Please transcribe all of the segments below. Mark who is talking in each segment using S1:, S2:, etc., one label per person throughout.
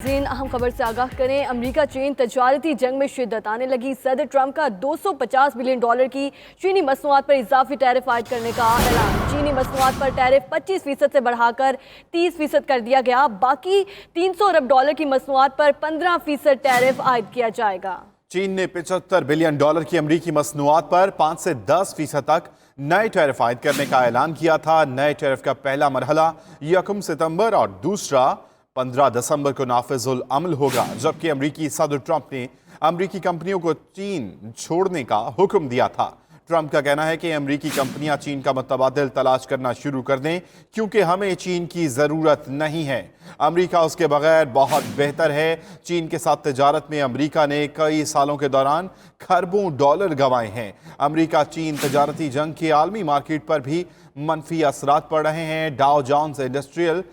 S1: अहम खबर से आगाह करें। अमेरिका चीन तजारती जंग में शिद्दत आने लगी। सदर ट्रंप का $250 बिलियन की चीनी मसनूआत पर इजाफी टैरिफ आयद करने का ऐलान। चीनी मसनूआत पर टैरिफ 25% से बढ़ाकर 30% कर दिया गया। बाकी $300 अरब की मसनूआत पर 15% टैरिफ आयद किया जाएगा।
S2: चीन ने $75 बिलियन की अमरीकी मसनूआत पर 5 से 10% तक नए टैरिफ आयद करने का ऐलान किया था। नए टैरिफ का पहला मरहला 1 सितंबर और दूसरा 15 दिसंबर को नाफिजुल अमल होगा, जबकि अमरीकी सदर ट्रंप ने अमरीकी कंपनियों को चीन छोड़ने का हुक्म दिया था। ट्रंप का कहना है कि अमरीकी कंपनियां चीन का मुतबादिल तलाश करना शुरू कर दें, क्योंकि हमें चीन की ज़रूरत नहीं है। अमरीका उसके बगैर बहुत बेहतर है। चीन के साथ तजारत में अमरीका ने कई सालों के दौरान खरबों डॉलर गंवाए हैं। अमरीका चीन तजारती जंग के आलमी मार्केट पर भी मनफी असरात पड़ रहे हैं। डाउ जोन्स इंडस्ट्रियल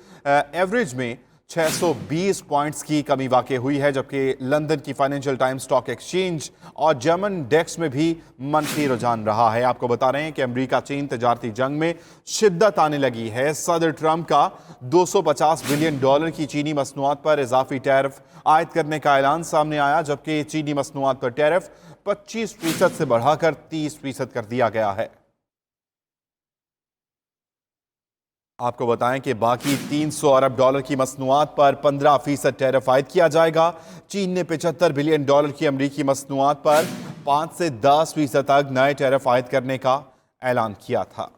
S2: एवरेज में 620 पॉइंट्स की कमी वाक़ई हुई है, जबकि लंदन की फाइनेंशियल टाइम्स स्टॉक एक्सचेंज और जर्मन डेक्स में भी मनफी रुझान रहा है। आपको बता रहे हैं कि अमेरिका चीन तजारती जंग में शिद्दत आने लगी है। सदर ट्रंप का $250 बिलियन की चीनी मसनूआत पर इजाफी टैरिफ आयद करने का ऐलान सामने आया, जबकि चीनी मसनूआत पर टैरिफ 25% से बढ़ाकर 30% कर दिया गया है। आपको बताएं कि बाकी $300 अरब की मसनूआत पर 15% टैरिफ आयद किया जाएगा। चीन ने $75 बिलियन की अमरीकी मसनूआत पर 5 से 10% तक नए टैरिफ आयद करने का ऐलान किया था।